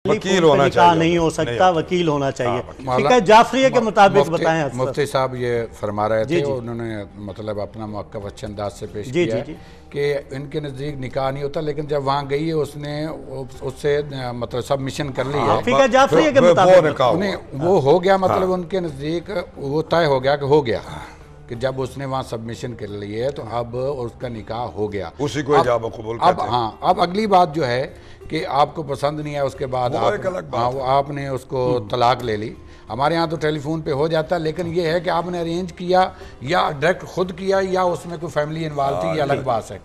Telephone पे निकाह नहीं हो सकता, वकील होना चाहिए। ठीक है, जाफरिया के मुताबिक बताएं। मुफ्ती साहब ये फरमा रहे थे, उन्होंने मतलब अपना मौक़िफ़ अच्छे अंदाज से पेश किया है कि इनके नज़दीक निकाह नहीं होता, लेकिन जब वहाँ गई है उसने उससे मतलब सबमिशन कर ली है, जाफरिया के मुताबिक वो हो गया, मतलब उनके नज़दीक वो तय हो गया कि हो गया कि जब उसने वहाँ सबमिशन कर ली है तो अब उसका निकाह हो गया, उसी को इजाब कबूल कहते हैं। हाँ, अब अगली बात जो है कि आपको पसंद नहीं है, उसके बाद आपने उसको तलाक ले ली। हमारे यहाँ तो टेलीफोन पे हो जाता है, लेकिन ये है कि आपने अरेंज किया या डायरेक्ट खुद किया या उसमें कोई फैमिली इन्वॉल्व थी, ये अलग बात है।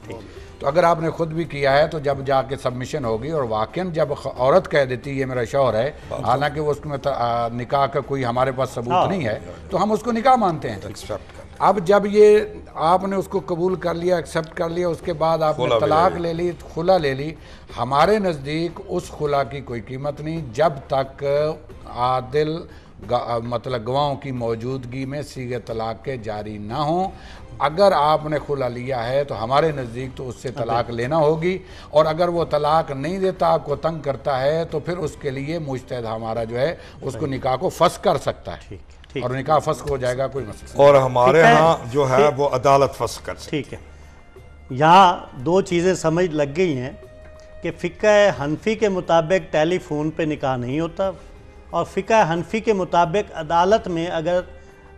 तो अगर आपने खुद भी किया है तो जब जाके सबमिशन होगी और वाकई जब औरत कह देती है ये मेरा शौहर है, हालांकि वो उसमें निकाह का कोई हमारे पास सबूत नहीं है, तो हम उसको निकाह मानते हैं। अब जब ये आपने उसको कबूल कर लिया, एक्सेप्ट कर लिया, उसके बाद आपने तलाक ले ली, खुला ले ली, हमारे नज़दीक उस खुला की कोई कीमत नहीं जब तक आदिल मतलब गवाहों की मौजूदगी में सीगे तलाक के जारी ना हो। अगर आपने खुला लिया है तो हमारे नज़दीक तो उससे तलाक लेना होगी, और अगर वो तलाक नहीं देता, आपको तंग करता है, तो फिर उसके लिए मुज्तहिद हमारा जो है उसको निकाह को फस कर सकता है, और निकाह फस्क हो जाएगा, कोई मसला। और हमारे यहाँ जो है वो अदालत फस्क कर सकती है। ठीक है, यहाँ दो चीज़ें समझ लग गई हैं कि फ़िक़्ह हनफी के मुताबिक टेलीफोन पे निकाह नहीं होता, और फ़िक़्ह हनफी के मुताबिक अदालत में अगर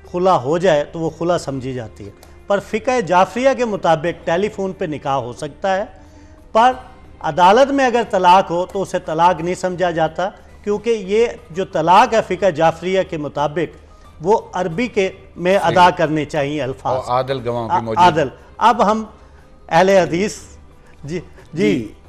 खुला हो जाए तो वो खुला समझी जाती है। पर फ़िक़्ह जाफरिया के मुताबिक टेलीफोन पे निकाह हो सकता है, पर अदालत में अगर तलाक हो तो उसे तलाक नहीं समझा जाता, क्योंकि ये जो तलाक है फ़िक़्ह जाफरिया के मुताबिक वो अरबी के में अदा करने चाहिए अल्फाज, आदल गवाहों की मौजूदगी। आदल। अब हम अहले हदीस जी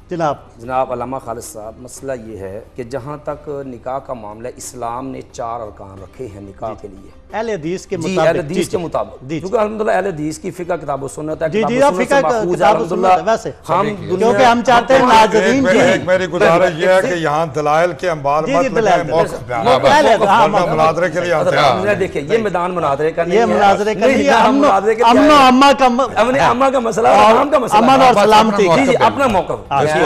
जनाब अल्लामा खालिद साहब, मसला ये है कि जहाँ तक निकाह का मामला, इस्लाम ने 4 अरकान रखे हैं निकाह के लिए, अहले हदीस के मुताबिक, क्योंकि अल्हम्दुलिल्लाह अहले हदीस की फ़िक़्ह किताब सुन्नत है, क्योंकि हम चाहते हैं नाज़रीन जी, मेरी गुजारिश ये है कि यहाँ दलाइल के अंबार मुनाज़रे के लिए आते हैं। देखिए ये मैदान मुनाज़रे का नहीं, ये मुनाज़रे का नहीं, अम्मा का मसला, अमन और सलामती, अपना मौक़िफ़ और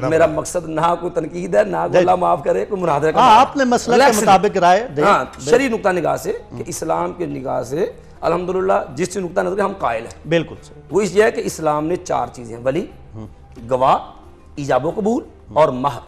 मेरा मकसद ना कोई तनकीद है, ना अल्लाह माफ करे कोई मुनाज़रा का। आपने मसला के मुताबिक राय दे। हाँ, शरी नुक्ता निगाह से कि इस्लाम के निगाह से अल्हम्दुलिल्लाह जिस नुक्ता नज़र हम कायल हैं, बिल्कुल वो इस है कि इस्लाम ने 4 चीज़ें, वली, गवाह, इजाब कबूल और महर।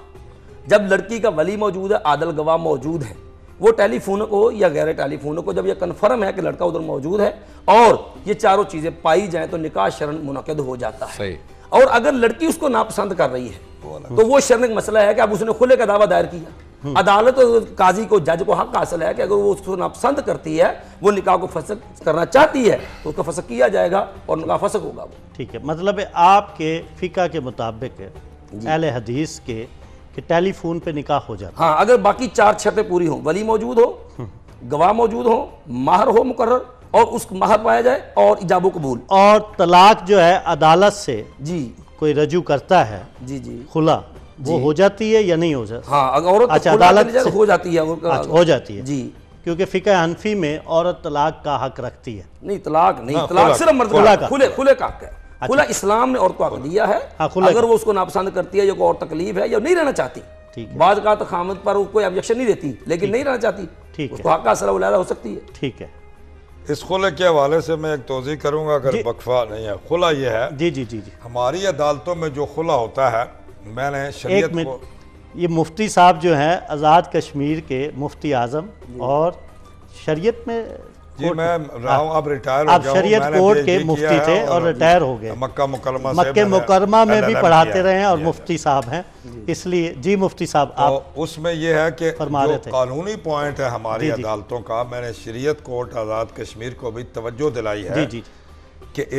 जब लड़की का वली मौजूद है, आदल गवाह मौजूद है, वो टेलीफोन को या गैर टेलीफोन को जब यह कन्फर्म है कि लड़का उधर मौजूद है और ये चारों चीज़ें पाई जाएँ तो निकाह शरन मुनक़िद हो जाता है। और अगर लड़की उसको नापसंद कर रही है तो वो शर्म मसला है कि अब उसने खुले का दावा दायर किया, अदालत और काजी को, जज को हक हासिल है कि अगर वो उसको नापसंद करती है, वो निकाह को फसक करना चाहती है, तो उसका फसक किया जाएगा और निकाह फसक होगा वो। ठीक है, मतलब है आपके फ़िक़्ह के मुताबिक अहले हदीस के कि टेलीफोन पे निकाह हो जाता है। हाँ, अगर बाकी 4 शर्तें पूरी हों, वली मौजूद हो, गवाह मौजूद हो, महर हो मुकर्रर, और उस महर पाया जाए, और इजाब कबूल, और तलाक जो है अदालत से जी कोई रजू करता है, जी खुला, वो हो जाती है या नहीं हो जाती? हाँ, अगर अच्छा, अदालत से हो जाती है, हो जाती है जी, क्योंकि फ़िक़्ह हनफी में औरत तलाक का हक रखती है। नहीं, तलाक नहीं, तलाक सिर्फ मर्द का, खुले का हक है। खुला इस्लाम ने औरत को हक दिया है, अगर वो उसको नापसंद करती है या कोई और तकलीफ है या नहीं रहना चाहती, बाद का तो खामद पर कोई ऑब्जेक्शन नहीं देती, लेकिन नहीं रहना चाहती, ठीक है, उसको हक का असर उलादा हो सकती है। ठीक है, इस खुले के हवाले से मैं एक तोज़ी करूंगा, अगर वक्फा नहीं है। खुला ये है जी हमारी अदालतों में जो खुला होता है, मैंने शरीयत को, ये मुफ्ती साहब जो हैं आज़ाद कश्मीर के मुफ्ती आज़म, और शरीयत में जी मैं रहा हूँ, अब रिटायर हो गया, शरीयत कोर्ट के मुफ्ती थे और रिटायर हो गए, मक्का मुकरमा में भी पढ़ाते रहे हैं और मुफ्ती साहब हैं, इसलिए जी मुफ्ती साहब आप उसमें यह है कि जो कानूनी पॉइंट है हमारी अदालतों का, मैंने शरीयत कोर्ट आज़ाद कश्मीर को भी तवज्जो दिलाई है कि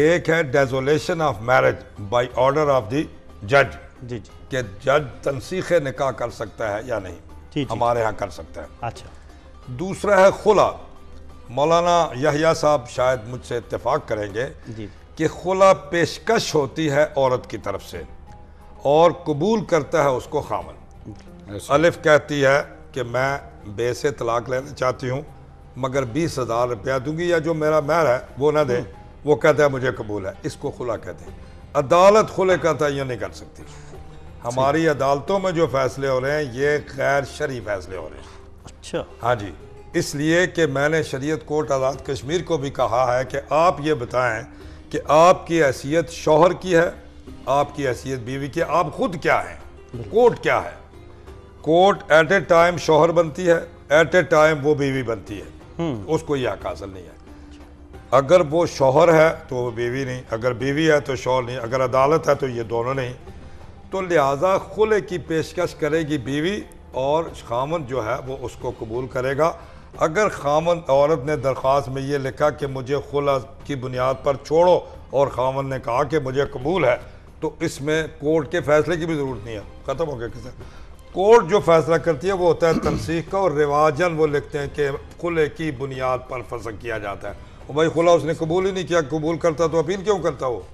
एक है dissolution of marriage by order of the जज, कि जज तनसीख निकाह कर सकता है या नहीं, हमारे यहाँ कर सकता है। अच्छा, दूसरा है खुला, मौलाना यहया साहब शायद मुझसे इत्तेफाक करेंगे कि खुला पेशकश होती है औरत की तरफ से और कबूल करता है उसको खामन। अलिफ कहती है कि मैं बे से तलाक लेना चाहती हूँ, मगर 20,000 रुपया दूंगी या जो मेरा महर है वो ना दे, वो कहता है मुझे कबूल है, इसको खुला कहते हैं। अदालत खुले का तयन नहीं कर सकती। हमारी अदालतों में जो फैसले हो रहे हैं ये गैर शरई फैसले हो रहे हैं। अच्छा, हाँ जी, इसलिए कि मैंने शरीयत कोर्ट आज़ाद कश्मीर को भी कहा है कि आप ये बताएं कि आपकी हैसियत शौहर की है, आपकी हैसियत बीवी की, आप खुद क्या हैं, कोर्ट क्या है। कोर्ट एट ए टाइम शौहर बनती है, एट ए टाइम वो बीवी बनती है, उसको ये हक हासिल नहीं है। अगर वो शौहर है तो वो बीवी नहीं, अगर बीवी है तो शौहर नहीं, अगर अदालत है तो ये दोनों नहीं। तो लिहाजा खुले की पेशकश करेगी बीवी और खामन जो है वो उसको कबूल करेगा। अगर खामन औरत ने दरख्वास्त में ये लिखा कि मुझे खुला की बुनियाद पर छोड़ो और खामन ने कहा कि मुझे कबूल है, तो इसमें कोर्ट के फैसले की भी ज़रूरत नहीं है, ख़त्म हो गया। किसे कोर्ट जो फैसला करती है वो होता है तनसीख का, और रिवाजन वो लिखते हैं कि खुले की बुनियाद पर फसक किया जाता है। और भाई खुला उसने कबूल ही नहीं किया, कबूल करता तो अपील क्यों करता वो।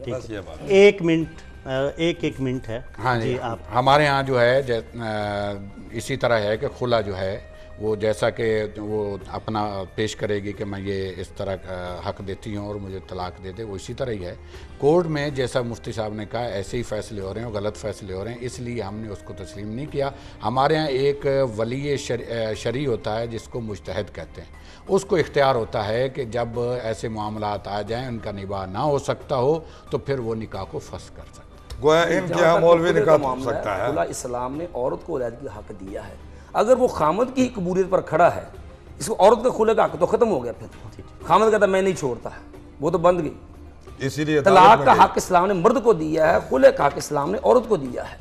बस ये बात। एक मिनट है। हाँ जी, आप हमारे यहाँ जो है इसी तरह है कि खुला जो है वो जैसा कि वो अपना पेश करेगी कि मैं ये इस तरह हक देती हूँ और मुझे तलाक दे दे, वो इसी तरह ही है। कोर्ट में जैसा मुफ्ती साहब ने कहा ऐसे ही फैसले हो रहे हैं और गलत फैसले हो रहे हैं, इसलिए हमने उसको तस्लीम नहीं किया। हमारे यहाँ एक वली शरई होता है जिसको मुजतहिद कहते हैं, उसको इख्तियार होता है कि जब ऐसे मामलात आ जाएँ, उनका निकाह ना हो सकता हो तो फिर वो निकाह को फस कर सकता है। गोया इनके यहाँ मौलवी निकाह हो सकता है। खुला इस्लाम ने औरत को वलायत की हक दिया है। अगर वो खामद की कबूलियत पर खड़ा है, इसको औरत का खुले का हक तो खत्म हो गया। फिर खामद कहता मैं नहीं छोड़ता, वो तो बंद गई। इसीलिए तलाक का हक इस्लाम ने मर्द को दिया है, खुले का हक इस्लाम ने औरत को दिया है।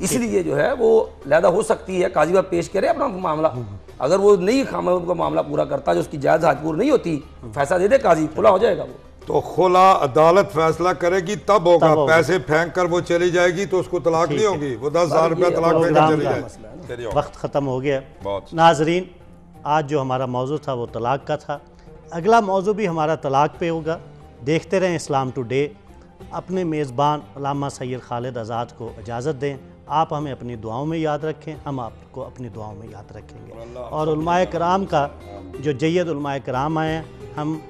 इसलिए जो है वो लैदा हो सकती है, काजी का पेश करे अपना मामला। अगर वो नहीं खामद का मामला पूरा करता, जो उसकी जायज़ हाथ पूरी नहीं होती, फैसला दे दे काजी, खुला हो जाएगा वो। तो खुला अदालत फैसला करेगी तब होगा। पैसे फेंक कर वो चली जाएगी तो उसको तलाक नहीं होगी, वो 10,000 रुपया तलाक फेंक कर चली जाएगी। वक्त ख़त्म हो गया। नाजरीन, आज जो हमारा मौजू था वो तलाक का था। अगला मौजू भी हमारा तलाक पे होगा। देखते रहें इस्लाम टुडे। अपने मेज़बान अल्लामा सैयद खालिद आज़ाद को इजाज़त दें। आप हमें अपनी दुआओं में याद रखें, हम आपको अपनी दुआओं में याद रखेंगे। और उलमाए कराम का जो जय्यद उलमाए कराम आए हैं, हम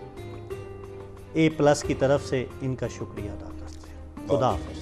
A+ की तरफ से इनका शुक्रिया अदा करते हैं। खुदा हाफ़िज़।